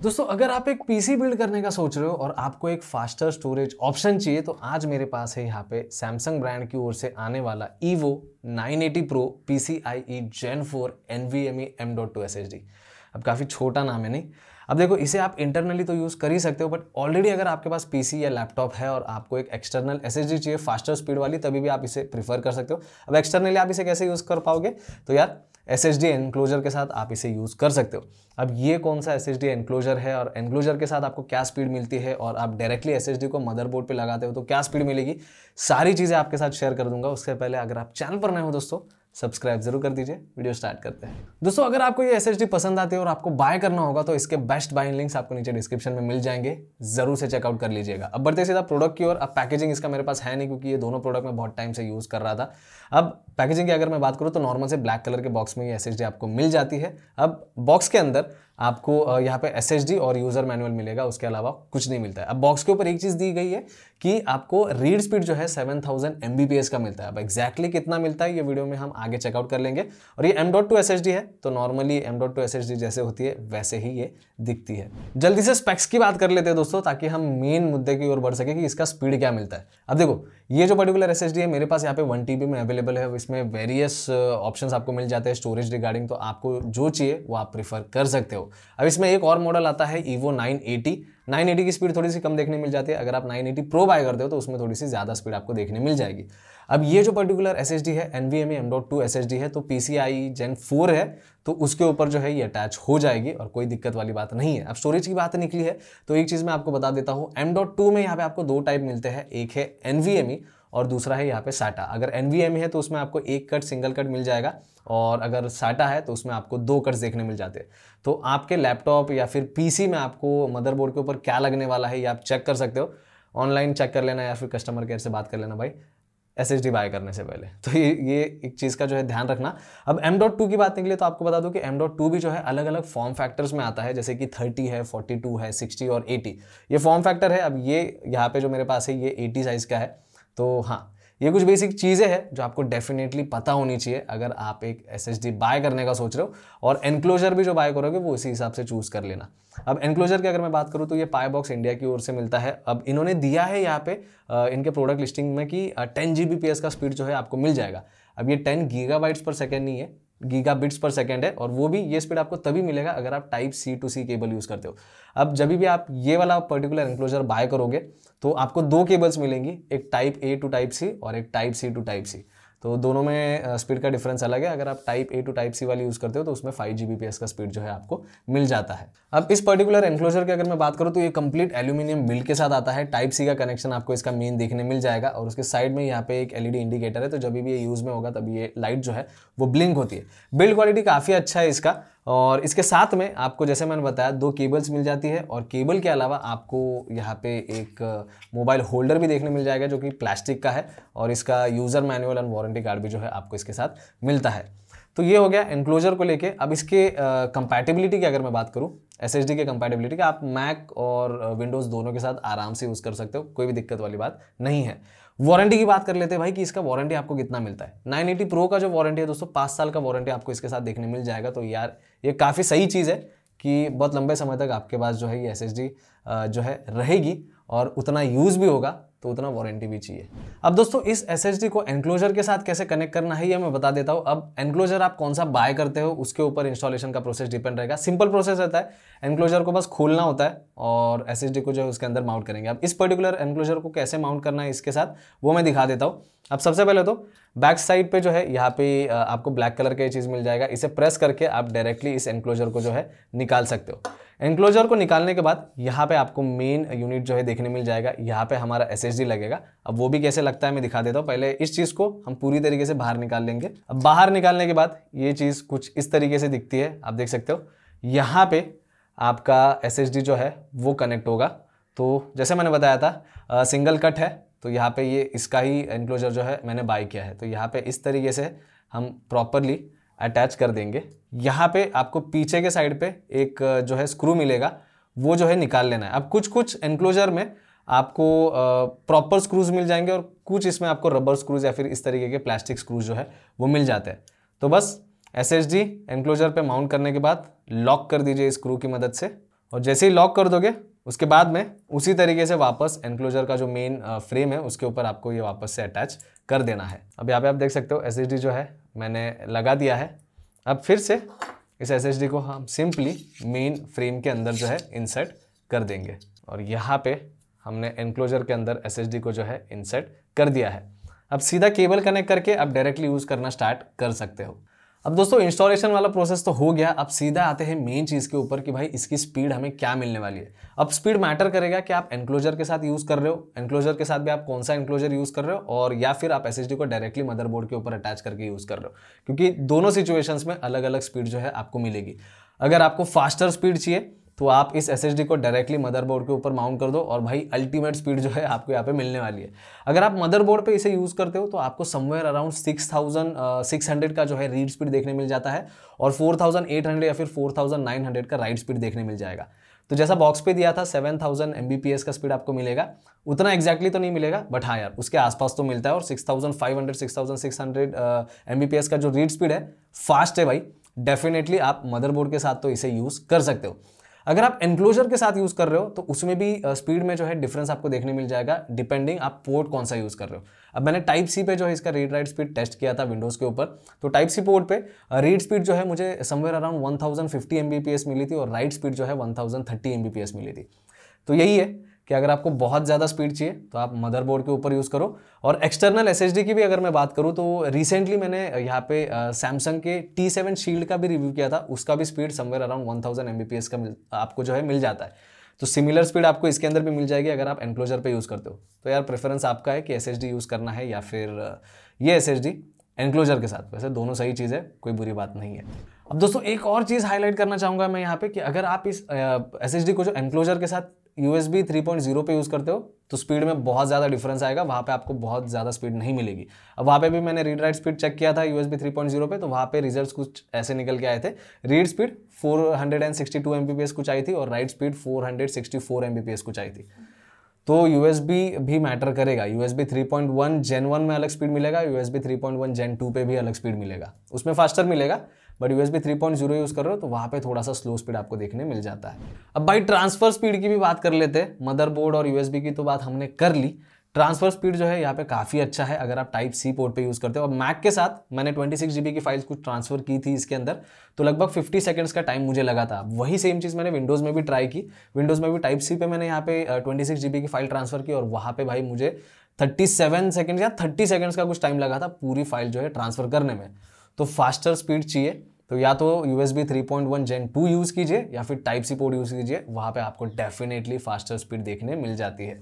दोस्तों अगर आप एक पीसी बिल्ड करने का सोच रहे हो और आपको एक फास्टर स्टोरेज ऑप्शन चाहिए तो आज मेरे पास है यहाँ पे सैमसंग ब्रांड की ओर से आने वाला evo 980 Pro PCIe Gen 4 NVMe M.2 SSD। अब काफ़ी छोटा नाम है नहीं। अब देखो इसे आप इंटरनली तो यूज़ कर ही सकते हो, बट ऑलरेडी अगर आपके पास पीसी या लैपटॉप है और आपको एक एक्सटर्नल SSD चाहिए फास्टर स्पीड वाली, तभी भी आप इसे प्रीफर कर सकते हो। अब एक्सटर्नली आप इसे कैसे यूज़ कर पाओगे, तो यार SSD एनक्लोजर के साथ आप इसे यूज़ कर सकते हो। अब ये कौन सा SSD एनक्लोजर है और एनक्लोजर के साथ आपको क्या स्पीड मिलती है और आप डायरेक्टली SSD को मदरबोर्ड पे लगाते हो तो क्या स्पीड मिलेगी, सारी चीज़ें आपके साथ शेयर कर दूंगा। उससे पहले अगर आप चैनल पर नए हो दोस्तों सब्सक्राइब जरूर कर दीजिए। वीडियो स्टार्ट करते हैं। दोस्तों अगर आपको ये SSD पसंद आती है और आपको बाय करना होगा तो इसके बेस्ट बाइंग लिंक्स आपको नीचे डिस्क्रिप्शन में मिल जाएंगे, जरूर से चेकआउट कर लीजिएगा। अब बढ़ते सीधा प्रोडक्ट की ओर। अब पैकेजिंग इसका मेरे पास है नहीं क्योंकि ये दोनों प्रोडक्ट मैं बहुत टाइम से यूज कर रहा था। अब पैकेजिंग की अगर मैं बात करूँ तो नॉर्मल से ब्लैक कलर के बॉक्स में ये SSD आपको मिल जाती है। अब बॉक्स के अंदर आपको यहाँ पे SSD और यूजर मैनुअल मिलेगा, उसके अलावा कुछ नहीं मिलता है। अब बॉक्स के ऊपर एक चीज दी गई है कि आपको रीड स्पीड जो है 7000 Mbps का मिलता है। अब एग्जैक्टली कितना मिलता है ये वीडियो में हम आगे चेकआउट कर लेंगे। और ये M.2 SSD है तो नॉर्मली M.2 SSD जैसे होती है वैसे ही ये दिखती है। जल्दी से स्पेक्स की बात कर लेते हैं दोस्तों, ताकि हम मेन मुद्दे की ओर बढ़ सके कि इसका स्पीड क्या मिलता है। अब देखो ये जो पर्टिकुलर SSD है मेरे पास यहाँ पे 1 TB में अवेलेबल है। इसमें वेरियस ऑप्शंस आपको मिल जाते हैं स्टोरेज रिगार्डिंग, तो आपको जो चाहिए वो आप प्रीफर कर सकते हो। अब इसमें एक और मॉडल आता है evo 980 की स्पीड थोड़ी सी कम देखने मिल जाती है। अगर आप 980 Pro बाय करते हो तो उसमें थोड़ी सी ज़्यादा स्पीड आपको देखने मिल जाएगी। अब ये जो पर्टिकुलर SSD है NVMe M.2 SSD है, तो PCIe Gen 4 है तो उसके ऊपर जो है ये अटैच हो जाएगी और कोई दिक्कत वाली बात नहीं है। अब स्टोरेज की बात निकली है तो एक चीज़ मैं आपको बता देता हूँ। M.2 में यहाँ पे आपको दो टाइप मिलते हैं, एक है NVMe और दूसरा है यहाँ पे SATA। अगर NVMe है तो उसमें आपको एक कट सिंगल कट मिल जाएगा और अगर SATA है तो उसमें आपको दो कट्स देखने मिल जाते हैं। तो आपके लैपटॉप या फिर पीसी में आपको मदरबोर्ड के ऊपर क्या लगने वाला है ये आप चेक कर सकते हो। ऑनलाइन चेक कर लेना या फिर कस्टमर केयर से बात कर लेना भाई SSD बाय करने से पहले। तो ये एक चीज़ का जो है ध्यान रखना। अब M.2 की बात निकली तो आपको बता दूं कि M.2 भी जो है अलग अलग फॉर्म फैक्टर्स में आता है, जैसे कि 30 है, 42 है, 60 और 80 ये फॉर्म फैक्टर है। अब ये यहाँ पे जो मेरे पास है ये 80 साइज का है। तो हाँ, ये कुछ बेसिक चीज़ें हैं जो आपको डेफिनेटली पता होनी चाहिए अगर आप एक SSD बाय करने का सोच रहे हो। और एनक्लोजर भी जो बाय करोगे वो इसी हिसाब से चूज कर लेना। अब एनक्लोजर की अगर मैं बात करूँ तो ये पाईबॉक्स इंडिया की ओर से मिलता है। अब इन्होंने दिया है यहाँ पे इनके प्रोडक्ट लिस्टिंग में कि 10 Gbps का स्पीड जो है आपको मिल जाएगा। अब ये 10 GB/s नहीं है, Gbps है, और वो भी ये स्पीड आपको तभी मिलेगा अगर आप type C to C cable use करते हो। अब जब भी आप ये वाला पर्टिकुलर एनक्लोजर बाय करोगे तो आपको दो केबल्स मिलेंगी, एक type A to type C और एक type C to type C। तो दोनों में स्पीड का डिफरेंस अलग है। अगर आप type A to type C वाली यूज़ करते हो तो उसमें 5 Gbps का स्पीड जो है आपको मिल जाता है। अब इस पर्टिकुलर एनक्लोजर की अगर मैं बात करूँ तो ये कंप्लीट एल्यूमिनियम बिल्ड के साथ आता है। टाइप C का कनेक्शन आपको इसका मेन देखने मिल जाएगा और उसके साइड में यहाँ पे एक LED इंडिकेटर है, तो जब भी ये यूज़ में होगा तब ये लाइट जो है वो ब्लिंक होती है। बिल्ड क्वालिटी काफ़ी अच्छा है इसका। और इसके साथ में आपको जैसे मैंने बताया दो केबल्स मिल जाती है और केबल के अलावा आपको यहाँ पे एक मोबाइल होल्डर भी देखने मिल जाएगा जो कि प्लास्टिक का है, और इसका user manual and warranty card भी जो है आपको इसके साथ मिलता है। तो ये हो गया एनक्लोजर को लेके। अब इसके कंपैटिबिलिटी की अगर मैं बात करूँ, SSD के कंपैटिबिलिटी की, आप मैक और विंडोज़ दोनों के साथ आराम से यूज़ कर सकते हो, कोई भी दिक्कत वाली बात नहीं है। वारंटी की बात कर लेते हैं भाई कि इसका वारंटी आपको कितना मिलता है। 980 Pro का जो वारंटी है दोस्तों 5 साल का वारंटी आपको इसके साथ देखने मिल जाएगा। तो यार ये काफ़ी सही चीज़ है कि बहुत लंबे समय तक आपके पास जो है ये SSD जो है रहेगी और उतना यूज़ भी होगा तो उतना वारंटी भी चाहिए। अब दोस्तों इस SSD को एनक्लोजर के साथ कैसे कनेक्ट करना है ये मैं बता देता हूँ। अब एनक्लोजर आप कौन सा बाय करते हो उसके ऊपर इंस्टॉलेशन का प्रोसेस डिपेंड रहेगा। सिंपल प्रोसेस रहता है, एनक्लोजर को बस खोलना होता है और SSD को जो है उसके अंदर माउंट करेंगे। अब इस पर्टिकुलर एनक्लोजर को कैसे माउंट करना है इसके साथ वो मैं दिखा देता हूँ। अब सबसे पहले तो बैक साइड पे जो है यहाँ पे आपको ब्लैक कलर का ये चीज़ मिल जाएगा। इसे प्रेस करके आप डायरेक्टली इस एनक्लोजर को जो है निकाल सकते हो। एनक्लोजर को निकालने के बाद यहाँ पे आपको मेन यूनिट जो है देखने मिल जाएगा। यहाँ पे हमारा SSD लगेगा। अब वो भी कैसे लगता है मैं दिखा देता हूँ। पहले इस चीज़ को हम पूरी तरीके से बाहर निकाल लेंगे। अब बाहर निकालने के बाद ये चीज़ कुछ इस तरीके से दिखती है, आप देख सकते हो। यहाँ पे आपका SSD जो है वो कनेक्ट होगा। तो जैसे मैंने बताया था सिंगल कट है, तो यहाँ पे ये इसका ही एनक्लोजर जो है मैंने बाय किया है। तो यहाँ पे इस तरीके से हम प्रॉपरली अटैच कर देंगे। यहाँ पे आपको पीछे के साइड पे एक जो है स्क्रू मिलेगा, वो जो है निकाल लेना है। अब कुछ एनक्लोजर में आपको प्रॉपर स्क्रूज मिल जाएंगे और कुछ इसमें आपको रबर स्क्रूज या फिर इस तरीके के प्लास्टिक स्क्रूज जो है वो मिल जाते हैं। तो बस SSD एनक्लोजर पे माउंट करने के बाद लॉक कर दीजिए स्क्रू की मदद से और जैसे ही लॉक कर दोगे उसके बाद में उसी तरीके से वापस एनक्लोजर का जो मेन फ्रेम है उसके ऊपर आपको ये वापस से अटैच कर देना है। अब यहाँ पे आप देख सकते हो SSD जो है मैंने लगा दिया है। अब फिर से इस SSD को हम सिंपली मेन फ्रेम के अंदर जो है इंसर्ट कर देंगे और यहाँ पे हमने एनक्लोजर के अंदर SSD को जो है इंसर्ट कर दिया है। अब सीधा केबल कनेक्ट करके आप डायरेक्टली यूज़ करना स्टार्ट कर सकते हो। अब दोस्तों इंस्टॉलेशन वाला प्रोसेस तो हो गया, अब सीधा आते हैं मेन चीज़ के ऊपर कि भाई इसकी स्पीड हमें क्या मिलने वाली है। अब स्पीड मैटर करेगा कि आप एनक्लोजर के साथ यूज़ कर रहे हो, एनक्लोजर के साथ भी आप कौन सा एनक्लोजर यूज़ कर रहे हो, और या फिर आप SSD को डायरेक्टली मदरबोर्ड के ऊपर अटैच करके यूज़ कर रहे हो, क्योंकि दोनों सिचुएशंस में अलग अलग स्पीड जो है आपको मिलेगी। अगर आपको फास्टर स्पीड चाहिए तो आप इस SSD को डायरेक्टली मदरबोर्ड के ऊपर माउंट कर दो और भाई अल्टीमेट स्पीड जो है आपको यहाँ पे मिलने वाली है। अगर आप मदरबोर्ड पे इसे यूज़ करते हो तो आपको समवेयर अराउंड 6600 का जो है रीड स्पीड देखने मिल जाता है और 4800 या फिर 4900 का राइट स्पीड देखने मिल जाएगा। तो जैसा बॉक्स पे दिया था 7000 Mbps का स्पीड आपको मिलेगा, उतना एग्जैक्टली तो नहीं मिलेगा बट हाँ यार उसके आसपास तो मिलता है। और 6500 6600 Mbps का जो रीड स्पीड है फास्ट है भाई, डेफिनेटली आप मदरबोर्ड के साथ तो इसे यूज़ कर सकते हो। अगर आप एनक्लोजर के साथ यूज़ कर रहे हो तो उसमें भी स्पीड में जो है डिफरेंस आपको देखने मिल जाएगा डिपेंडिंग आप पोर्ट कौन सा यूज़ कर रहे हो। अब मैंने टाइप सी पे जो है इसका रीड राइट स्पीड टेस्ट किया था विंडोज़ के ऊपर, तो टाइप सी पोर्ट पे रीड स्पीड जो है मुझे समवेयर अराउंड 1050 Mbps मिली थी और राइट स्पीड जो है 1030 Mbps मिली थी। तो यही है कि अगर आपको बहुत ज़्यादा स्पीड चाहिए तो आप मदरबोर्ड के ऊपर यूज़ करो। और एक्सटर्नल SSD की भी अगर मैं बात करूँ तो रिसेंटली मैंने यहाँ पे सैमसंग के T7 शील्ड का भी रिव्यू किया था, उसका भी स्पीड समवेयर अराउंड 1000 Mbps का आपको जो है मिल जाता है। तो सिमिलर स्पीड आपको इसके अंदर भी मिल जाएगी अगर आप एनक्लोजर पे यूज़ करते हो। तो यार प्रेफरेंस आपका है कि SSD यूज़ करना है या फिर ये SSD एनक्लोजर के साथ। वैसे दोनों सही चीज़ है, कोई बुरी बात नहीं है। अब दोस्तों एक और चीज़ हाईलाइट करना चाहूँगा मैं यहाँ पे कि अगर आप इस SSD को जो एनक्लोजर के साथ USB 3.0 पे यूज़ करते हो तो स्पीड में बहुत ज़्यादा डिफरेंस आएगा, वहाँ पे आपको बहुत ज़्यादा स्पीड नहीं मिलेगी। अब वहाँ पे भी मैंने रीड राइट स्पीड चेक किया था USB 3.0 पे, तो वहाँ पे रिजल्ट्स कुछ ऐसे निकल के आए थे। रीड स्पीड 462 Mbps कुछ आई थी और राइट स्पीड 464 Mbps कुछ आई थी। तो USB भी मैटर करेगा। USB 3.1 Gen 1 में अलग स्पीड मिलेगा, USB 3.1 Gen 2 पे भी अलग स्पीड मिलेगा, उसमें फास्टर मिलेगा। बट USB 3.0 यूज़ कर रहे हो तो वहाँ पे थोड़ा सा स्लो स्पीड आपको देखने मिल जाता है। अब भाई ट्रांसफर स्पीड की भी बात कर लेते हैं। मदरबोर्ड और USB की तो बात हमने कर ली, ट्रांसफर स्पीड जो है यहाँ पे काफ़ी अच्छा है अगर आप टाइप सी पोर्ट पे यूज़ करते हो। और मैक के साथ मैंने 26 GB की फाइल्स कुछ ट्रांसफर की थी इसके अंदर, तो लगभग 50 सेकंड्स का टाइम मुझे लगा था। वही सेम चीज़ मैंने विंडोज़ में भी ट्राई की। विंडोज़ में भी टाइप सी पे मैंने यहाँ पे 26 GB की फाइल ट्रांसफर की और वहाँ पे भाई मुझे 37 सेकंड या 30 सेकंड्स का कुछ टाइम लगा था पूरी फाइल जो है ट्रांसफर करने में। तो फास्टर स्पीड चाहिए तो या तो USB 3.1 Gen 2 यूज़ कीजिए या फिर टाइप सी पोर्ट यूज़ कीजिए, वहाँ पे आपको डेफिनेटली फास्टर स्पीड देखने मिल जाती है।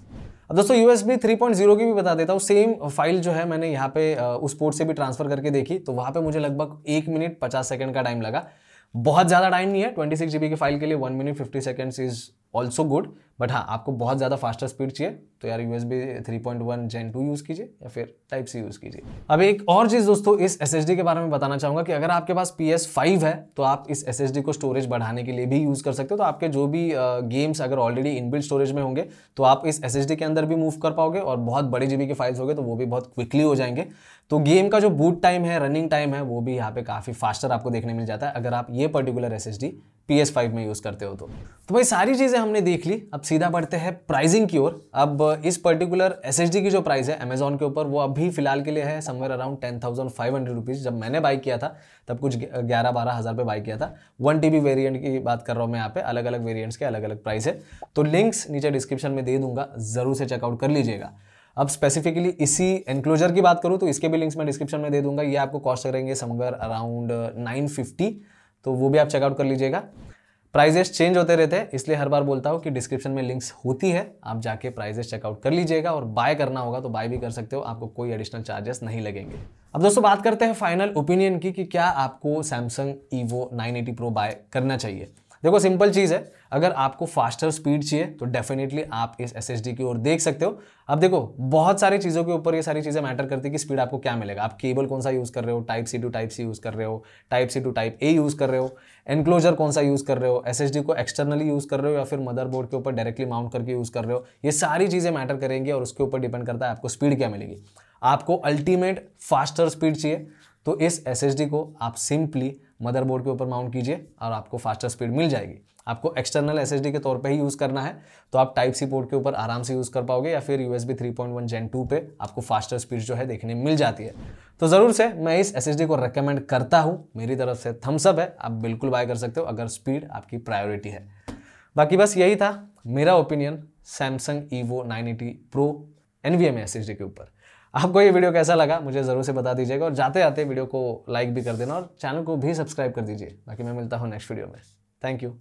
अब दोस्तों USB 3.0 की भी बता देता हूँ। सेम फाइल जो है मैंने यहाँ पे उस पोर्ट से भी ट्रांसफर करके देखी, तो वहाँ पे मुझे लगभग 1 मिनट 50 सेकंड का टाइम लगा। बहुत ज़्यादा टाइम नहीं है 26 GB की फाइल के लिए। 1 minute 50 seconds is also good, but हाँ आपको बहुत ज़्यादा फास्टर स्पीड चाहिए तो यार USB 3.1 Gen 2 यूज़ कीजिए या फिर टाइप सी यूज़ कीजिए। अब एक और चीज़ दोस्तों इस SSD के बारे में बताना चाहूँगा कि अगर आपके पास PS5 है तो आप इस SSD को स्टोरेज बढ़ाने के लिए भी यूज़ कर सकते हो। तो आपके जो भी गेम्स अगर ऑलरेडी इनबिल्ट स्टोरेज में होंगे तो आप इस SSD के अंदर भी मूव कर पाओगे और बहुत बड़ी GB की फाइल्स होंगे तो वो भी बहुत क्विकली हो जाएंगे। तो गेम का जो बूट टाइम है, रनिंग टाइम है, वो भी यहाँ पे काफ़ी फास्टर आपको देखने मिल जाता है अगर आप ये पर्टिकुलर SSD PS5 में यूज़ करते हो तो भाई सारी चीज़ें हमने देख ली। अब सीधा बढ़ते हैं प्राइसिंग की ओर। अब इस पर्टिकुलर SSD की जो प्राइस है अमेजॉन के ऊपर वो अभी फिलहाल के लिए है समवेयर अराउंड 10,500 रुपीज़। जब मैंने बाई किया था तब कुछ 11-12 हज़ार पे बाई किया था। 1 TB वेरिएंट की बात कर रहा हूँ मैं यहाँ पे, अलग अलग वेरिएंट्स के अलग अलग प्राइस है। तो लिंक्स नीचे डिस्क्रिप्शन में दे दूंगा, ज़रूर से चेकआउट कर लीजिएगा। अब स्पेसिफिकली इसी एनक्लोजर की बात करूँ तो इसके भी लिंक्स मैं डिस्क्रिप्शन में दे दूंगा। ये आपको कॉस्ट करेंगे समवेयर अराउंड 950, तो वो भी आप चेकआउट कर लीजिएगा। प्राइजेस चेंज होते रहते हैं इसलिए हर बार बोलता हूँ कि डिस्क्रिप्शन में लिंक्स होती है, आप जाके प्राइजेस चेकआउट कर लीजिएगा। और बाय करना होगा तो बाय भी कर सकते हो, आपको कोई एडिशनल चार्जेस नहीं लगेंगे। अब दोस्तों बात करते हैं फाइनल ओपिनियन की कि क्या आपको सैमसंग EVO 980 Pro बाय करना चाहिए। देखो सिंपल चीज़ है, अगर आपको फास्टर स्पीड चाहिए तो डेफिनेटली आप इस SSD की ओर देख सकते हो। अब देखो बहुत सारी चीज़ों के ऊपर ये सारी चीज़ें मैटर करती है कि स्पीड आपको क्या मिलेगा। आप केबल कौन सा यूज़ कर रहे हो, type C to type C use कर रहे हो, type C to type A use कर रहे हो, एनक्लोजर कौन सा यूज़ कर रहे हो, SSD को एक्सटर्नली यूज़ कर रहे हो या फिर मदरबोर्ड के ऊपर डायरेक्टली माउंट करके यूज़ कर रहे हो। ये सारी चीज़ें मैटर करेंगी और उसके ऊपर डिपेंड करता है आपको स्पीड क्या मिलेगी। आपको अल्टीमेट फास्टर स्पीड चाहिए तो इस SSD को आप सिंपली मदरबोर्ड के ऊपर माउंट कीजिए और आपको फास्टर स्पीड मिल जाएगी। आपको एक्सटर्नल SSD के तौर पे ही यूज़ करना है तो आप टाइप सी पोर्ट के ऊपर आराम से यूज़ कर पाओगे, या फिर USB 3.1 Gen 2 पे आपको फास्टर स्पीड जो है देखने मिल जाती है। तो ज़रूर से मैं इस SSD को रेकमेंड करता हूँ, मेरी तरफ से थम्स अप है, आप बिल्कुल बाय कर सकते हो अगर स्पीड आपकी प्रायोरिटी है। बाकी बस यही था मेरा opinion Samsung EVO 980 Pro NVMe SSD के ऊपर। आपको ये वीडियो कैसा लगा मुझे ज़रूर से बता दीजिएगा, और जाते आते वीडियो को लाइक भी कर देना और चैनल को भी सब्सक्राइब कर दीजिए। बाकी मैं मिलता हूँ नेक्स्ट वीडियो में। Thank you.